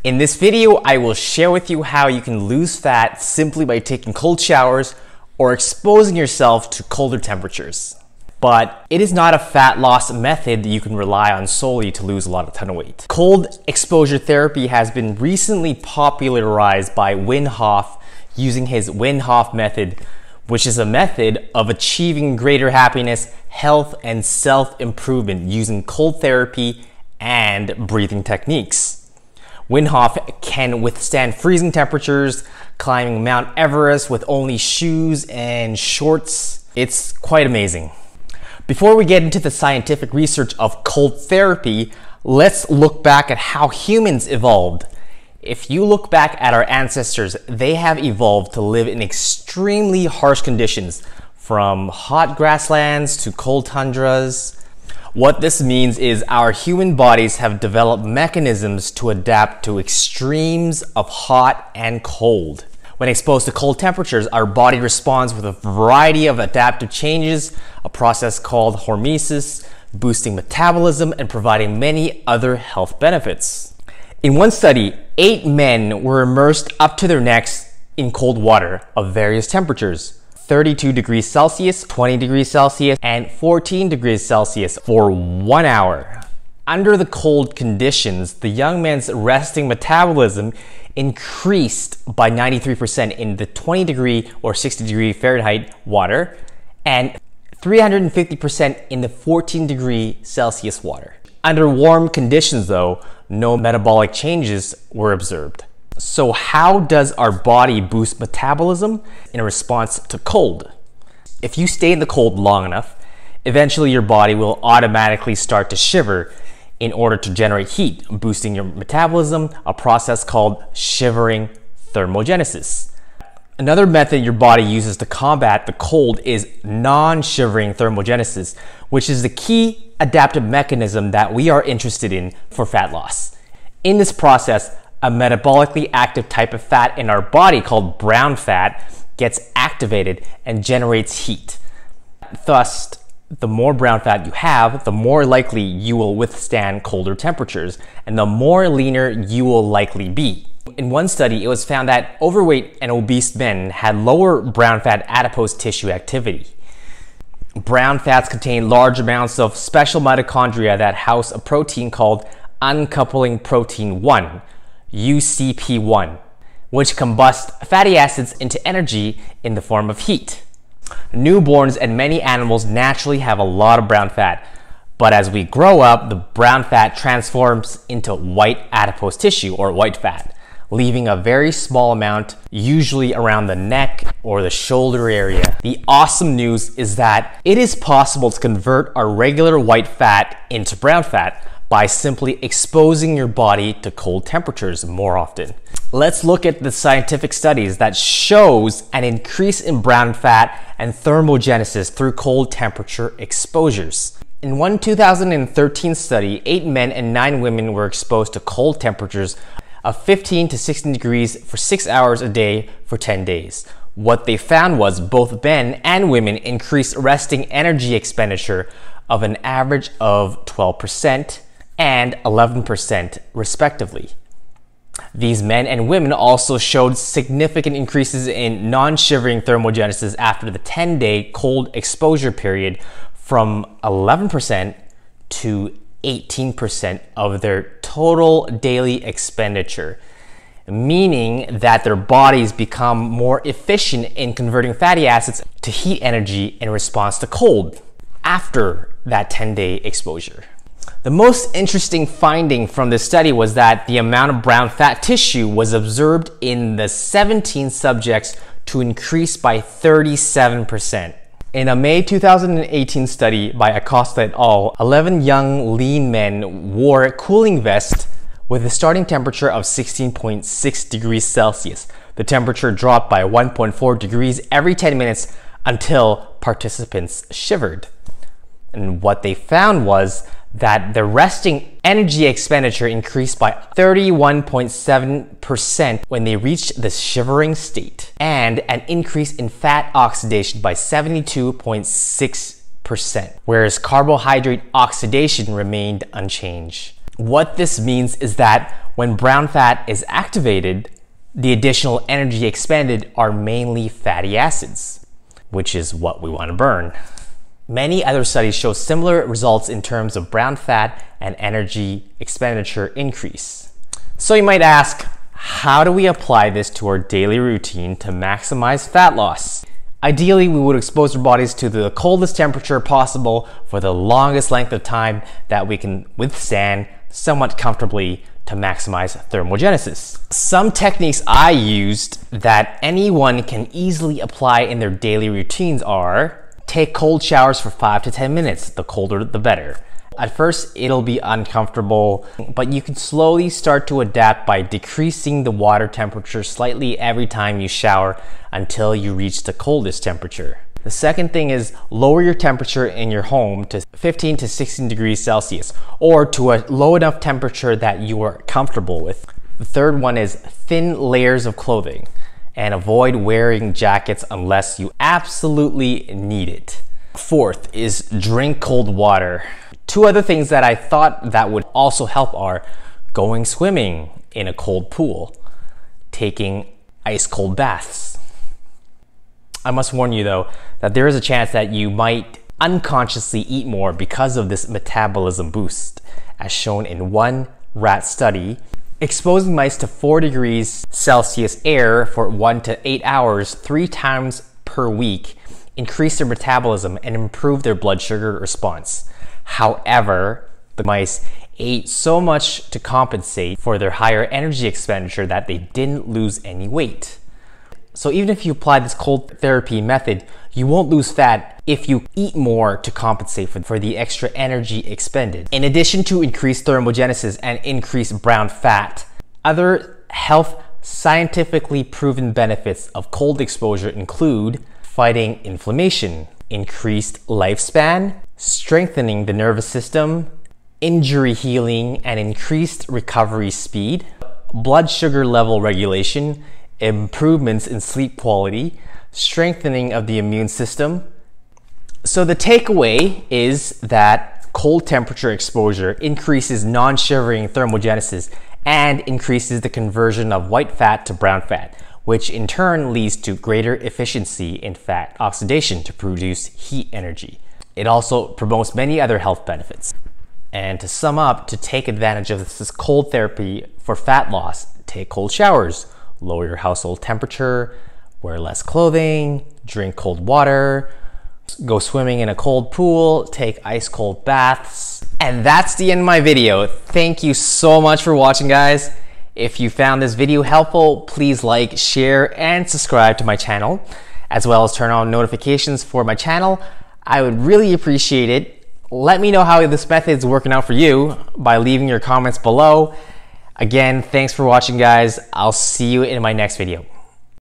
In this video, I will share with you how you can lose fat simply by taking cold showers or exposing yourself to colder temperatures. But it is not a fat loss method that you can rely on solely to lose a ton of weight. Cold exposure therapy has been recently popularized by Wim Hof using his Wim Hof method, which is a method of achieving greater happiness, health, and self-improvement using cold therapy and breathing techniques. Wim Hof can withstand freezing temperatures, climbing Mount Everest with only shoes and shorts. It's quite amazing. Before we get into the scientific research of cold therapy, let's look back at how humans evolved. If you look back at our ancestors, they have evolved to live in extremely harsh conditions, from hot grasslands to cold tundras. What this means is our human bodies have developed mechanisms to adapt to extremes of hot and cold. When exposed to cold temperatures, our body responds with a variety of adaptive changes, a process called hormesis, boosting metabolism and providing many other health benefits. In one study, 8 men were immersed up to their necks in cold water of various temperatures. 32 degrees Celsius, 20 degrees Celsius, and 14 degrees Celsius for 1 hour. Under the cold conditions, the young man's resting metabolism increased by 93% in the 20 degree or 60 degree Fahrenheit water and 350% in the 14 degree Celsius water. Under warm conditions though, no metabolic changes were observed. So how does our body boost metabolism in response to cold? If you stay in the cold long enough, eventually your body will automatically start to shiver in order to generate heat, boosting your metabolism, a process called shivering thermogenesis. Another method your body uses to combat the cold is non-shivering thermogenesis, which is the key adaptive mechanism that we are interested in for fat loss. In this process, a metabolically active type of fat in our body called brown fat gets activated and generates heat. Thus, the more brown fat you have, the more likely you will withstand colder temperatures, and the more leaner you will likely be. In one study, it was found that overweight and obese men had lower brown fat adipose tissue activity. Brown fats contain large amounts of special mitochondria that house a protein called uncoupling protein 1, UCP1, which combusts fatty acids into energy in the form of heat. Newborns and many animals naturally have a lot of brown fat, but as we grow up, the brown fat transforms into white adipose tissue or white fat, leaving a very small amount, usually around the neck or the shoulder area. The awesome news is that it is possible to convert our regular white fat into brown fat by simply exposing your body to cold temperatures more often. Let's look at the scientific studies that shows an increase in brown fat and thermogenesis through cold temperature exposures. In one 2013 study, 8 men and 9 women were exposed to cold temperatures of 15 to 16 degrees for 6 hours a day for 10 days. What they found was both men and women increased resting energy expenditure of an average of 12% and 11% respectively. These men and women also showed significant increases in non-shivering thermogenesis after the 10-day cold exposure period, from 11% to 18% of their total daily expenditure, meaning that their bodies become more efficient in converting fatty acids to heat energy in response to cold after that 10-day exposure. The most interesting finding from this study was that the amount of brown fat tissue was observed in the 17 subjects to increase by 37%. In a May 2018 study by Acosta et al., 11 young lean men wore cooling vests with a starting temperature of 16.6 degrees Celsius. The temperature dropped by 1.4 degrees every 10 minutes until participants shivered. And what they found was that the resting energy expenditure increased by 31.7% when they reached the shivering state, and an increase in fat oxidation by 72.6%, whereas carbohydrate oxidation remained unchanged. What this means is that when brown fat is activated, the additional energy expended are mainly fatty acids, which is what we want to burn. Many other studies show similar results in terms of brown fat and energy expenditure increase. So you might ask, how do we apply this to our daily routine to maximize fat loss? Ideally, we would expose our bodies to the coldest temperature possible for the longest length of time that we can withstand somewhat comfortably to maximize thermogenesis. Some techniques I used that anyone can easily apply in their daily routines are: take cold showers for 5 to 10 minutes, the colder the better. At first, it'll be uncomfortable, but you can slowly start to adapt by decreasing the water temperature slightly every time you shower until you reach the coldest temperature. The second thing is lower your temperature in your home to 15 to 16 degrees Celsius, or to a low enough temperature that you are comfortable with. The third one is thin layers of clothing and avoid wearing jackets unless you absolutely need it. Fourth is drink cold water. Two other things that I thought that would also help are going swimming in a cold pool, taking ice cold baths. I must warn you though, that there is a chance that you might unconsciously eat more because of this metabolism boost, as shown in one rat study. Exposing mice to 4 degrees Celsius air for 1 to 8 hours 3 times per week increased their metabolism and improved their blood sugar response. However, the mice ate so much to compensate for their higher energy expenditure that they didn't lose any weight. So even if you apply this cold therapy method, you won't lose fat if you eat more to compensate for the extra energy expended. In addition to increased thermogenesis and increased brown fat, other health scientifically proven benefits of cold exposure include fighting inflammation, increased lifespan, strengthening the nervous system, injury healing and increased recovery speed, blood sugar level regulation, improvements in sleep quality, strengthening of the immune system. So the takeaway is that cold temperature exposure increases non-shivering thermogenesis and increases the conversion of white fat to brown fat, which in turn leads to greater efficiency in fat oxidation to produce heat energy. It also promotes many other health benefits. And to sum up, to take advantage of this cold therapy for fat loss, take cold showers, lower your household temperature, wear less clothing, drink cold water, go swimming in a cold pool, take ice cold baths. And that's the end of my video. Thank you so much for watching, guys. If you found this video helpful, please like, share, and subscribe to my channel, as well as turn on notifications for my channel. I would really appreciate it. Let me know how this method is working out for you by leaving your comments below. Again, thanks for watching, guys. I'll see you in my next video.